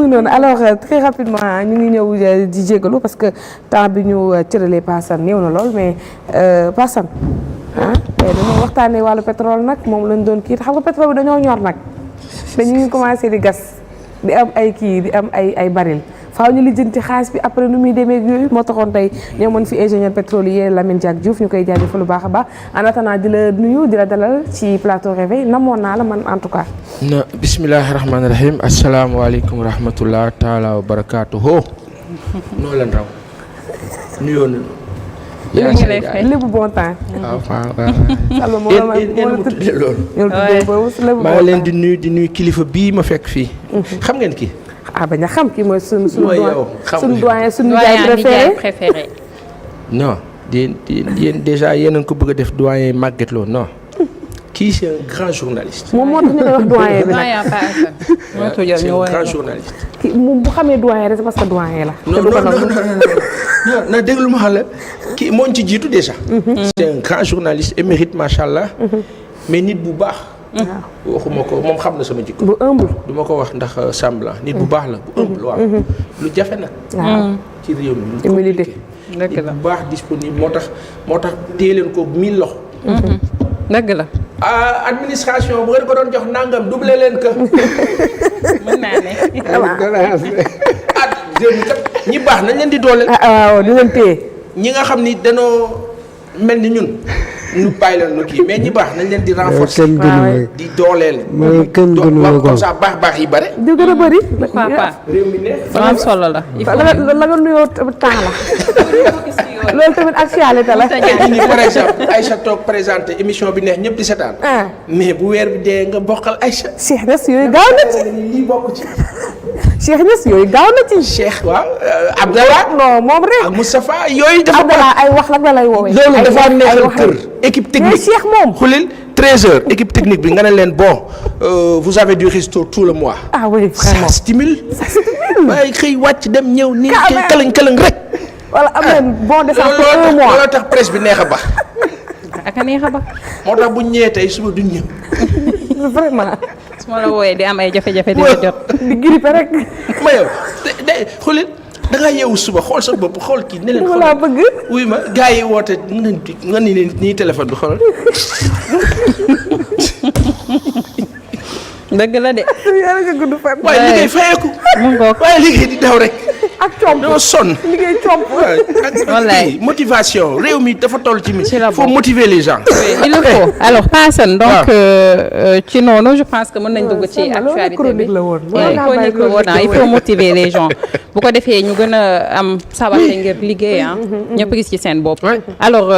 ngi noonu alors très rapidement ñu ngi ñëw di jégalu parce que temps bi ñu cëralee Paasan néew na lool mais Paasan tey dañoo waxtaanee wàllu pétrole nag moom lañ doon kii xam nga pétrole bi dañoo ñor nag dañu ngi commencé di gas di am ay kii di am ay baril faaw ñu lijjanti xaalis bi après nu muy demee yooyu moo taxoon tey ñoo mën fi ingénieur pétrolier Lamine Diack Diouf ñu koy jaajëfal lu baax a baax en attendant di la nuyu di la dalal ci plateau Réveil namoon naa la man en tout cas. na bismillahi rahmaani rahim asalaamaaleykum wa rahmatullah taala wa barakaatuhu. noo leen raw nuyoo na. yaa ngi lay fay lépp bon temps. waaw yéen tuddee loolu. maa ngi leen di nuyu kilifa bii ma fekk fii. xam ngeen kii. bañ a xam kii mooy sunu doyen sunu nijaay préféré. non yéen déjà yéen a ngi ko bëgg a def doyen Maguette Lo non. kii c'est un grand journaliste. moom moo tax ñu koy wax doyen bi nag. c'est un grand journaliste. kii moom bu xamee doyen rek c'est parce que doyen la. non déglu ma xam la kii moo ñu ci jiitu déjà. c'est un grand journaliste émérite macha allah. mais nit bu baax. waxuma ko moom xam na sama jikko. bu humble. du ma ko wax ndax semblant nit bu baax la bu humble waaw. lu jafe nag. waaw ci réew mi lu humilité. nit bu baax disponible moo tax téye leen ko 1000 loxo. dëgg la. administration bu ngeen ko doon jox nangam doublé leen ko. mën naa ne. ñi baax nañ leen di dooleel. waaw di leen téye. ñi nga xam ni danoo mel ni ñun. ñu bàyyi leen nu kii mais ñi baax nañ leen di renforcer. di dooleel. comme ça baax yi bare. di gën a bëri. pourquoi pas réew mi ne. am solo la. la nga nuyoo temps la. loolu tamit actualité la. ni par exemple Aïcha toog présenté émission bi neex ñëpp di seetaan. mais bu weer bi dee nga bokkal Aïcha. Cheikh Niass yooyu gaaw na ci. lii bokk ci. Cheikh Niass yooyu gaaw na ci. Cheikh waaw Abdallah. non moom rek. ak Moustapha yooyu dafa. Abdallah ay wax la lay woowee. loolu dafa neexal kër. équipe technique mais Cheikh moom. xulil 13h équipe technique bi nga ne leen bon vous avez du resto tout le mois. oui vraiment ça stimule. waaye xëy wàcc dem ñëw nii. këlëng rek. wala am nañ bon descente pour 1 mois looloo tax presse bi neex a ba. ak a neex a ba. moo tax bu ñu ñëwee tey suba duñ ñëw. vraiment. su ma la wooyee di am ay jafe-jafe di la jot. di grippe rek. ma yow de xulil da ngaa yeewu suba xool sa bopp xool kii ne leen. xool laa bëgg. wuy ma gars yi woote nga ni leen nii téléphone bi xoolal. dëgg la de. yàlla nga gudd fan. waaye liggéey fayeeku. mu ngoog waaye liggéey di daw rek. ak comp dama sonn. liggéey comp. wallaay motivation réew mi dafa toll ci mi. ci la faut motiver les gens. il le faut alors Paasan donc ci noonu je pense que mën nañ dugg ci actualité bi la woon. chronique la woon il faut motiver les gens bu ko defee ñu gën a am sawarte ngir liggéey ñëpp gis ci seen bopp. alors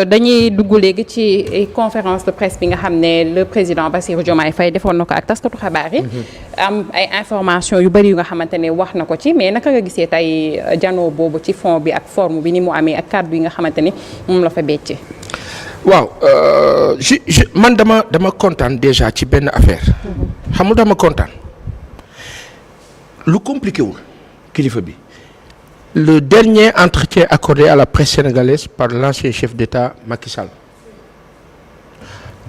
dañuy dugg léegi ci conférence de presse bi nga xam ne le président Bassirou Diomaye Faye defoon na ko ak taskatu xabaar yi. am ay information yu bëri yu nga xamante ne wax na ko ci mais naka nga gisee tey janoo boobu ci fond bi ak forme bi ni mu amee ak kàddu yi nga xamante ni moom la fa becce. waaw man dama kontaan déjà ci benn affaire. xam nga dama kontaan. lu compliqué wul kilifa bi. le dernier entretien accordé à la presse sénégalaise par l'ancien chef d'État Macky Sall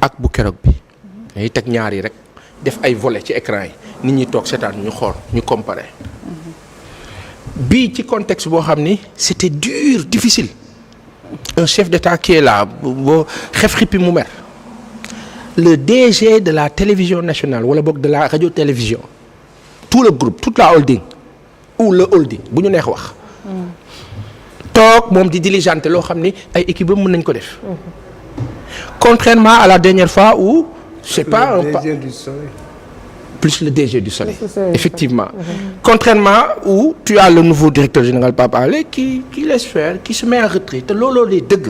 ak bu keroog bi. dañuy teg ñaar yi rek def ay volets ci écran yi nit ñi toog seetaan ñu xool ñu comparer. bii ci contexte boo xam ni c'était dur difficile. un chef d'État qui est là boo xef xippi mu mer. le DG de la télévision nationale wala boog de la radio-télévision tout le groupe toute la holding ou le holding bu ñu neex wax. toog moom di diligenter loo xam ni ay équipe mën nañ ko def. contrairement à la dernière fois où c'est pas un DG du Soleil. Plus le DG du Soleil, effectivement. Contrairement où tu as le nouveau directeur général Pape Alé qui laisse faire, qui se met en retrait te looloo lay dëgg.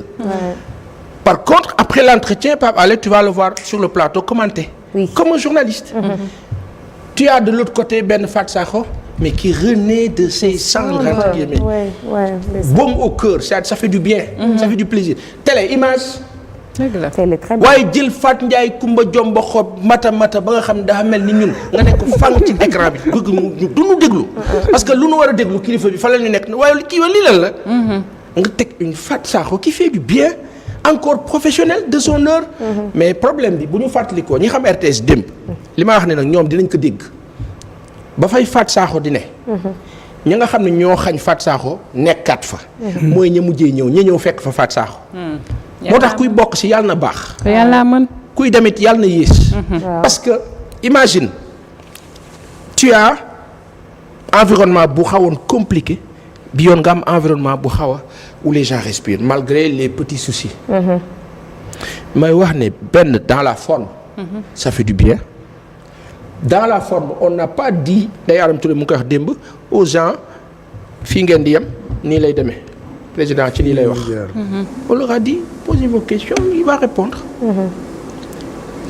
Par contre après l'entretien Pape Alé tu vas le voir sur le plateau commenter. Comme un journaliste. Tu as de l'autre côté Ben Fat Sakho mais qui renaît de ses cendres entre guillemets. Baume au cœur, ça fait du bien. Ça fait du plaisir. Télé image. waaye jël Fat Ndiaye Kumba Jomba xob mata ba nga xam ne dafa mel ni ñun nga nekk fang ci écran bi bëgg ñu du ñu déglu parce que lu nu war a déglu kilifa bi fa la ñu nekk waaye kii wa lii lan la nga teg une Fat Sakho qui fait du bien encore professionnel de son heure mais problème bi bu ñu fàttalikoo ñi xam RTS démb li ma wax ne nag ñoom dinañ ko dégg ba fay Fatou Sakho di ne. ñi nga xam ne ñoo xañ Fatou Sakho nekkaat fa. mooy ña mujjee ñëw ña ñëw fekk fa Fatou Sakho. moo tax kuy bokk ci yàlla na baax. yàlla mën. kuy demit yàlla na yées. parce que imagine tu as environnement bu xawoon compliqué bi yoon nga am environnement bu xaw a où les gens respirent malgré les petits soucis. may wax ne benn dans la forme. ça fait du bien. dans la forme on n'a pas dit day Aram Touré mu ngi koy wax démb aux gens fii ngeen di yem nii lay demee président ci lii lay wax. on leur a dit posez vos questions il va répondre.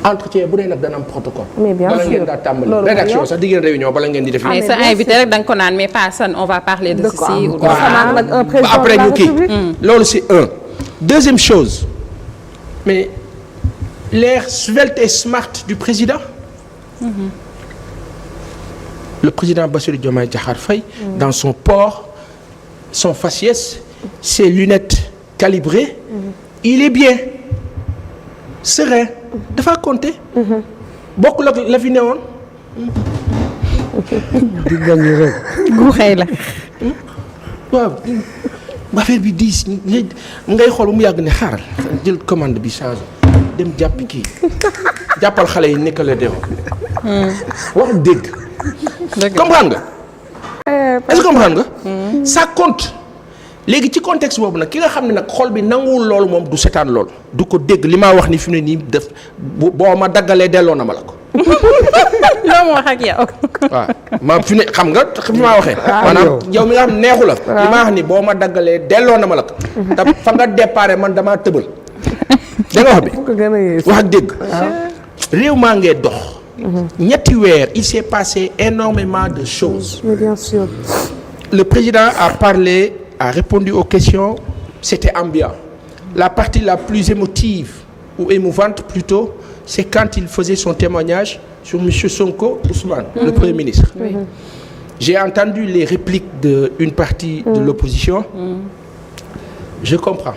entretien bu dee nag dana am protocole. mais bien bala sûr ngeen daa tàmbali rédaction sax di ngeen réunion bala ngeen di def. mais sa invité rek da nga ko naan mais pas ça on va parler de ceci ou de ça. après ñu kii loolu c'est un. deuxième chose mais l'air svelte et smart du président. Le président Bassirou Diomaye Diakhar Faye. dans son port son faciès ses lunettes calibrées. il est bien serein dafa compter. bokkul ak la fi newoon. di gagné rek. gu xëy la. waaw affaire bi diis ngay xool ba mu yàgg ne xaaral jël commande bi changé dem jàpp kii jàppal xale yi nekk la dem. wax dégg. comprendre nga. est-ce que comprendre nga. ça compte. léegi ci contexte boobu nag ki nga xam ne nag xol bi nanguwul loolu moom du setaan loolu du ko dégg li maa wax ni fi mu ne nii def boo ma daggalee delloo na ma la ko. loo ma wax ak yow. waaw ma fi ne xam nga fi maa waxee. maanaam yow mi nga xam neexu la. li maa wax ni boo ma daggalee delloo na ma la ko. te fa nga déparé man damaa tëbal. da nga wax bi wax ak dégg. réew maa ngee dox. ñetti weer il s'est passé énormément de choses. mais bien sûr. Le président a parlé. a répondu aux questions, c'était ambiant. La partie la plus émotive, ou émouvante plutôt, c'est quand il faisait son témoignage sur M. Sonko Ousmane, le Premier ministre. J'ai entendu les répliques d'une partie de l'opposition. Je comprends.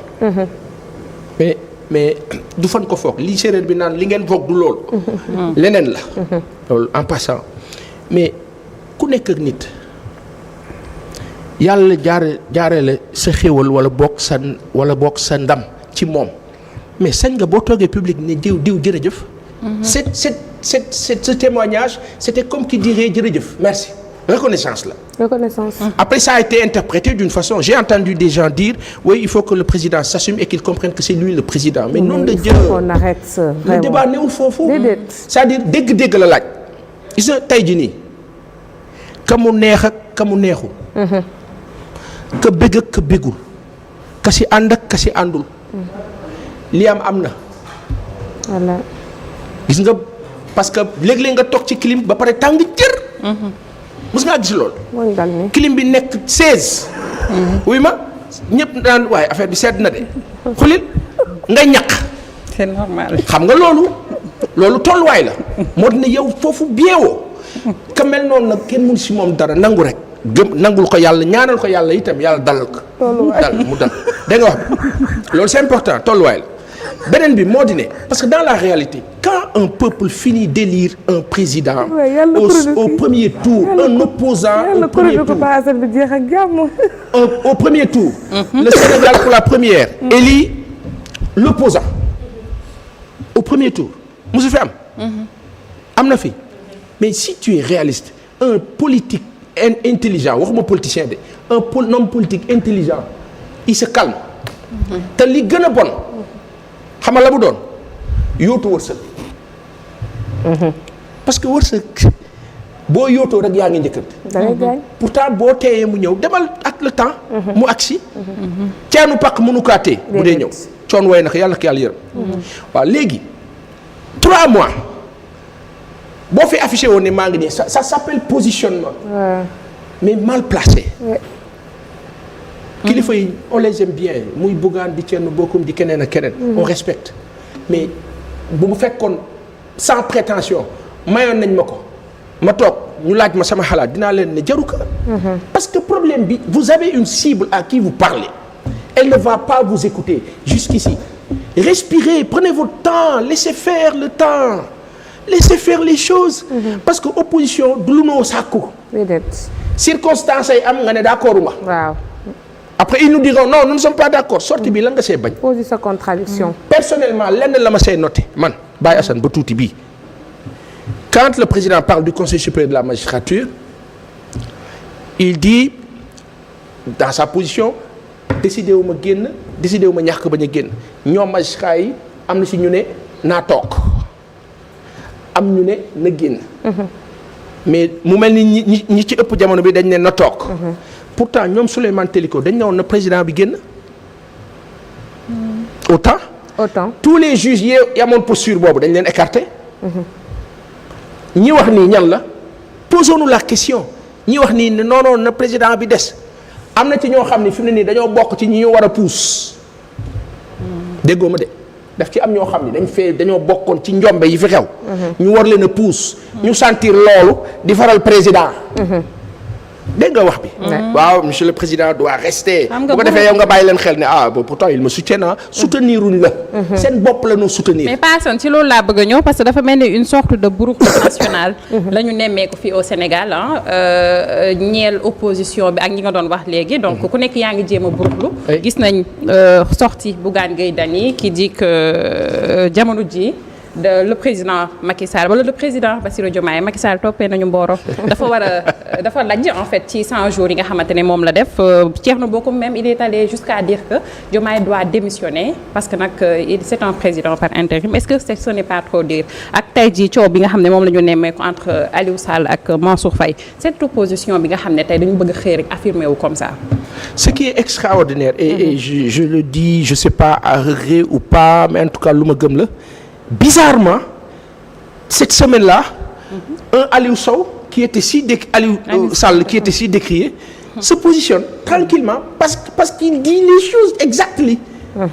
mais du fan ko foog li séeréer bi naan li ngeen foog du loolu. leneen la. loolu en passant mais ku nekk ak nit. yàlla jaarale sa xéwal wala bokk sa ndam ci moom mais sañ nga boo toogee public ne diw jërëjëf. ce témoignage c'était comme qui dirait jërëjëf merci reconnaissance la. Après ça a été interprété d'une façon j'ai entendu des gens dire oui il faut que le président s'assume et qu'il comprenne que c'est lui le président mais non de Dieu on arrête ça le débat newul foofu. c'est-à-dire dégg-dégg la laaj. gis nga tey jii nii ka mu neex ak ka mu neexul. ka bëgg ak ka bëggul ka si ànd ak ka si àndul li am na. voilà. gis nga parce que léeg-léeg nga toog ci clim ba pare tàng jër. mos ngaa gis loolu. clim bi nekk 16. wuy ma ñëpp daan waaye affaire bi sedd na de xulil nga ñaq. c'est normal. xam nga loolu tolluwaay la moo dina yow foofu bien woo ka mel noonu nag kenn mënu si moom dara nangu rek. nangul ko yàlla ñaanal ko yàlla itam yàlla dalal ko. dal mu dal da nga wax loolu c'est important tolluwaay la beneen bi moo di ne parce que dans la réalité quand un peuple finit d'élire un président au premier tour un opposant au premier tour le Sénégal pour la première élit l'opposant au premier tour musu fi am na fi mais si tu es réaliste un politique intelligent waxuma politicien de un homme politique intelligent il se calme te li gën a bon xam nga la bu doon yóotu wërsëg parce que wërsëg boo yootoo rek yaa ngi njëkkante pourtant boo teeyee mu ñëw demal ak le temps mu agsi ceenu paq mënu kaa tee bu dee ñëw coon way nag yàlla ko yàlla yërëm waaw léegi 3 mois boo fi affiché woon ne maa ngi nii ça s'appelle positionnement. mais mal placé. kilifa yi on les aime bien muy Bougane di Thierno Bocoum di keneen ak keneen. on respecte mais bu fekkoon sans prétention mayoon nañ ma ko ma toog ñu laaj ma sama xalaat dinaa leen ne jaru ko. parce que problème bi vous avez une cible à qui vous parlez elle ne va pas vous écouter jusqu'ici respirez prenez votre temps laissez faire le temps. laissez faire les choses. Parce que opposition du lu noo sàkku. circonstances yi am nga ne d'accord ma. waaw. après ils nous diront non nous ne sommes pas d'accord sortie bi lan nga see bañ. poser sa contradiction. personnellement lenn la ma see noté man Baye Assane ba tuuti bii quand le président parle du conseil supérieur de la magistrature il dit dans sa position décidé wu ma génn décidé wu ma ñàkk bañ a génn ñoom magistrat yi am na si ñu ne naa toog am ñu ne na génn. mais mu mel ni ñi ci ëpp jamono bi dañ ne na toog. pourtant ñoom Souleymane Teliko dañ ne woon na président bi génn. autant tous les juges yi amoon posture boobu dañ leen écarté. ñi wax nii ñan la posons-nous la question ñi wax nii ne non non na président bi des am na ci ñoo xam ne fi mu ne nii dañoo bokk ci ñi ñu war a puus. déggoo ma de daf ci am ñoo xam ne dañoo bokkoon ci njombe yi fi xew. ñu war leen a puus. ñu sentir loolu di faral président. dégg nga wax bi. waaw monsieur le président doit rester. bu ko defee yow nga bàyyi leen xel ne pourtant il me soutient soutenir uñ la. seen bopp la ñu soutenir. mais personne ci loolu laa bëgg a ñëw parce que dafa mel ni une sorte de brouhaha national la ñu nemmeeku fii au Sénégal ñeel opposition bi ak ñi nga doon wax léegi donc ku nekk yaa ngi jéem a buruxlu gis nañ sortie Bougane Gueye Dany qui dit que jamono ji le président Macky Sall wala le président Bassirou Diomaye Macky Sall toppee nañu mbooro dafa lajj en fait ci 100 jours yi nga xamante ne moom la def Thierno Bocoum même il est allé jusqu'à dire que Diomaye doit démissionner parce que nag c'est un président par intérim est-ce que ce n'est pas trop dire ak tey jii coow bi nga xam ne moom la ñu nemmeeku entre Aliou Sall ak Mansour Faye cette opposition bi nga xam ne tey dañu bëgg xëy rek affirmer wu comme ça. Ce qui est extraordinaire et je le dis je sais pas à regret ou pas mais en tout cas lu ma gëm la. Bizarrement, cette semaine-là, un Aliou Sow qui était Sall qui était si décrié, se positionne tranquillement parce qu'il dit les choses exactement.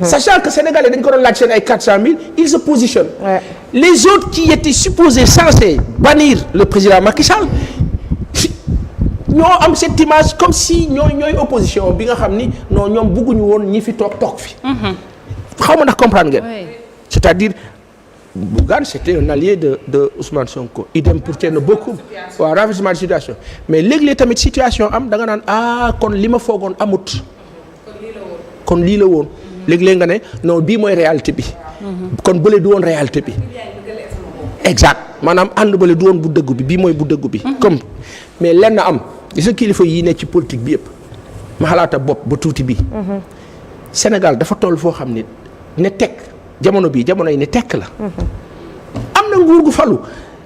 Sachant que Sénégalais dañ ko doon laaj seen ay 400 000, il se positionne. Les autres qui étaient supposés censés bannir le président Macky Sall ñoo am cette image comme si ñooy opposition bi nga xam ni non ñoom bëgguñu woon ñi fi toog fi. xaw ma ndax comprendre ngeen. C'est-à-dire Bougane c'était un allié de Ousmane Sonko idem pour Thierno Bocoum waaw renversement de situation mais léeg-léeg tamit situation am da nga naan kon li ma foogoon amut kon lii la woon léeg-léeg nga ne non bii mooy réalité bi kon bële du woon réalité bi exact maanaam ànd bële du woon bu dëggu bi bii mooy bu dëggu bi comme mais lenn am gis nga kilifa yi ne ci politique bi yëpp ma xalaata bopp ba tuuti bi Sénégal dafa toll foo xam ne tekk jamono yi ne tekk la am na nguur gu falu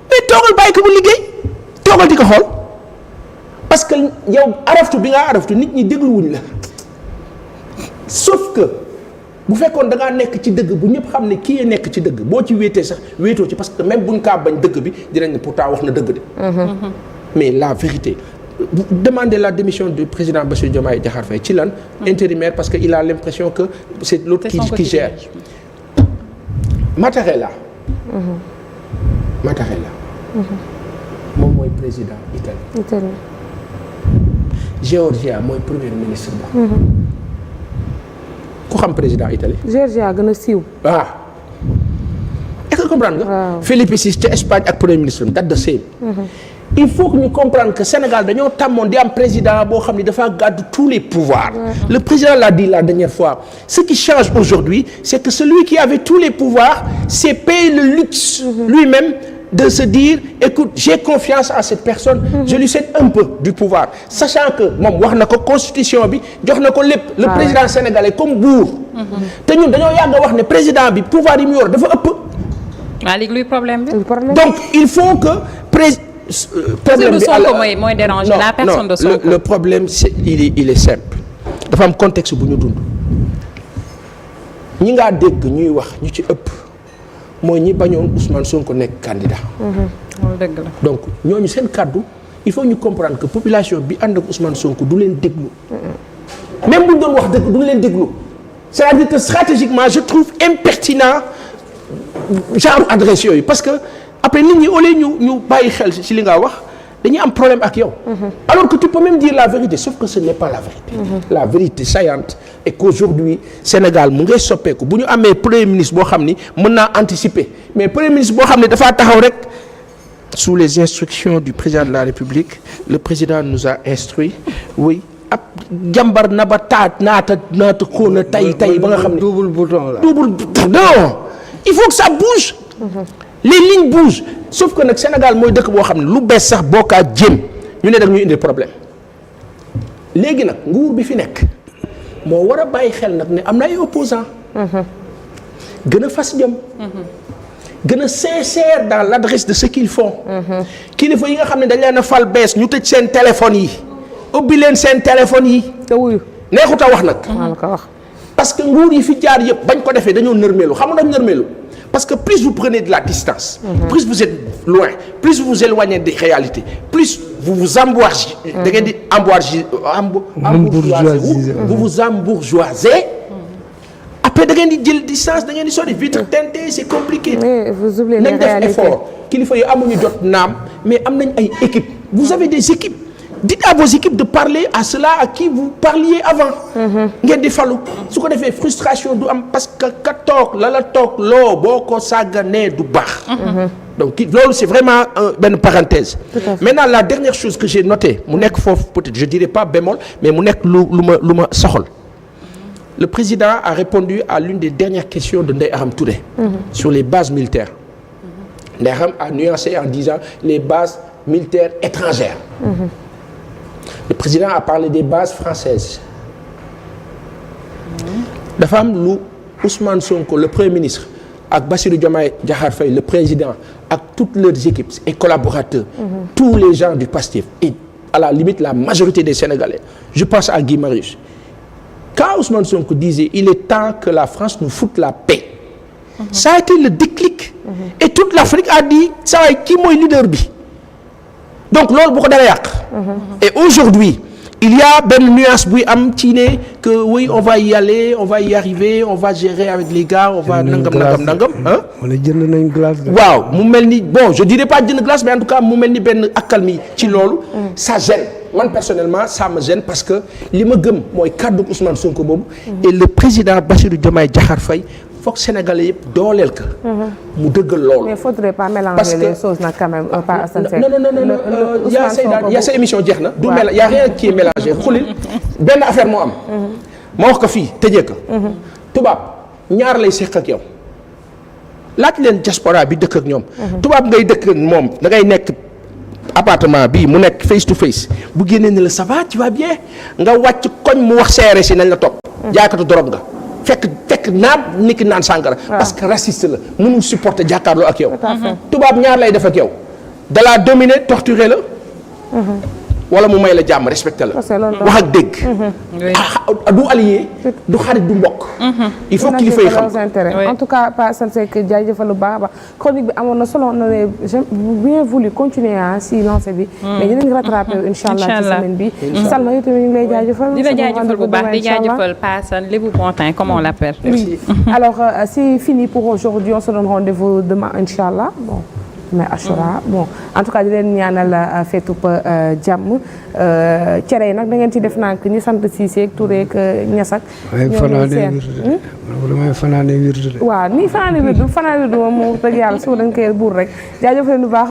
mais toogal bàyyi ko bu liggéey toogal di ko xool parce que yow araftu bi nga araftu nit ñi dégluwuñ la sauf que bu fekkoon da ngaa nekk ci dëgg bu ñëpp xam ne kii nekk ci dëgg boo ci wéetee sax wéetoo ci parce que même buñ kaa bañ dëgg bi dinañ ne pourtant wax na dëgg de mais la vérité vous demandez la démission du président Bassirou Diomaye Diakhar Faye ci lan intérimaire parce que il a l'impression que c'est l'autre qui gère Mattarella moom mooy président Italie Georgia mooy premier ministre ba ku xam président Italie Georgia gën a siiw est-ce que comprendre nga Felipe VI ca Espagne ak premier ministre that the same il faut que ñu comprendre que Sénégal dañoo tàmmoon di am président boo xam ne dafa gàddu tous les pouvoirs le président l'a dit la dernière fois ce qui change aujourd'hui c'est que celui qui avait tous les pouvoirs s'est payé le luxe lui-même de se dire écoute j'ai confiance en cette personne je lui cède un peu du pouvoir sachant que moom wax na ko constitution bi jox na ko lépp le président sénégalais comme buur te ñun dañoo yàgg a wax ne président bi pouvoir yi mu yor dafa ëpp léegi luy problème bi donc il faut que problème bi Sonko mooy déranger la personne de Sonko le problème c'est il est simple dafa am contexte bu ñu dund ñi ngaa dégg ñuy wax ñu ci ëpp mooy ñi bañoon Ousmane Sonko nekk candidat dëgg la donc ñooñu seen kàddu il faut ñu comprendre que population bi ànd ak Ousmane Sonko du leen déglu même bu ñu doon wax dëgg du leen déglu c'est-à-dire que stratégiquement je trouve impertinent genre adresse yooyu parce que après nit ñi au lieu ñu bàyyi xel ci li nga wax dañuy am problème ak yow. alors que tu peux même dire la vérité sauf que ce n'est pas la vérité. La vérité saillante est qu'aujourd'hui Sénégal mu ngay soppeeku bu ñu amee premier ministre boo xam ni mën naa anticiper mais premier ministre boo xam ne dafaa taxaw rek sous les instructions du président de la République le président nous a instruit oui ab jàmbar na ba naata xóona tay ba nga xam ne double bouton là. non il faut que ça bouge. les lignes bougent sauf que nag Sénégal mooy dëkk boo xam ne lu bees sax boo kaa jéem ñu ne dag ñuy indi problème léegi nag nguur bi fi nekk moo war a bàyyi xel nag ne am na ay opposants gën a fas jom gën a sincère dans l'adresse de ce qu'ils font kilifa yi nga xam ne dañ leen a fal bees ñu tëj seen téléphone yi ubbi leen seen téléphone yi te wuyu neexut a wax nag maa la ko wax. parce que nguur yi fi jaar yëpp bañ ko defee dañoo nërmeelu xam nga dañ nërmeelu parce que plus vous prenez de la distance plus vous êtes loin plus vous vous éloignez des réalités plus vous vous embourgeoisez da ngeen di embourgeoisez vous vous embourgeoisez après da ngeen di jël distance da ngeen di sori vitre teintée c'est compliqué mais vous oubliez les nañ def réalités. effort kilifa yi amuñu jot naam mais am nañ ay équipes vous avez des équipes dites à vos équipes de parler à ceux-là à qui vous parliez avant ngeen di falu su ko defee frustration du am parce que ka toog la toog loo boo ko sàgganee du baax donc loolu c'est vraiment benn parenthèse maintenant la dernière chose que j'ai notée mu nekk foofu peut-être je dirais pas bémol mais mu nekk lu ma soxal le président a répondu à l'une des dernières questions de Ndeye Arame Touré sur les bases militaires Ndeye Arame a nuancé en disant les bases militaires étrangères le président a parlé des bases françaises dafa am lu Ousmane Sonko le premier ministre ak Bassirou Diomaye Diakhar Faye le président ak toutes leurs équipes et collaborateurs tous les gens du PASTEF et à la limite la majorité des Sénégalais je pense à Guy Marius quand Ousmane Sonko disait il est temps que la France nous foute la paix ça a été le déclic et toute l'Afrique a dit saa waay kii mooy leader bi donc loolu bu ko dara yàq et aujourd'hui il y a benn nuance buy am ci ne que oui on va y aller on va y arriver on va gérer avec les gars on va nangam ah wala jënd nañ glace. waaw mu mel ni bon je dirais pas jënd glace mais en tout cas mu mel ni benn accalmie ci loolu ça gêne man personnellement ça me gêne parce que li ma gëm mooy kàddu Ousmane Sonko boobu et le président Bassirou Diomaye Diakhar Faye foog Sénégalais yëpp dooleel ka mu dëggal loolu. mais faudrait pas mélanger les choses nag quand même pas Assane Seck. non yaa sa émission jeex na. du y a rien qui est mélangé xulil benn affaire moo am. ma wax ko fii tëjee ko. tubaab ñaar lay seq ak yow laaj leen diaspora bi dëkk ak ñoom. tubaab ngay dëkk moom da ngay nekk appartement bii mu nekk face to face bu génnee ne la ça va tu vas bien nga wàcc koñ mu wax seere si nañ la topp. jaaykatu drogue nga. fekk naan nit ki naan sàngara parce que raciste la mënul supporter jàkkaarloo ak yow tubaab ñaar lay def ak yow da la dominer torturer la wala mu may la jàmm respecter la wax ak dégg du allié du xarit du mbokk il faut qu'il fay xam en tout cas Pa Assane Seck jaajëfal lu baax a baax chronique bi amoon na solo on aurait bien voulu continuer si lancé bi mais dinañ rattrapé inchallah ci semaine bi Salma yow tamit ñu ngi lay jaajëfal di la jaajëfal bu baax di jaajëfal Pa Assane Lébu Bontin comme on l'appelle. Oui. Alors c'est fini pour aujourd'hui on se donne rendez-vous demain inchallah bon mais Achoura bon en tout cas di leen ñaanal feetu pa jàmm cere yi nag da ngeen ci def nànk ñi sant Cissé ak Touré ak Ñas ak damay fanaane wirdu de waaw nii fanaane wirdu moom dëgg yàlla su dañ koy buur rek jaajëfal leen bu baax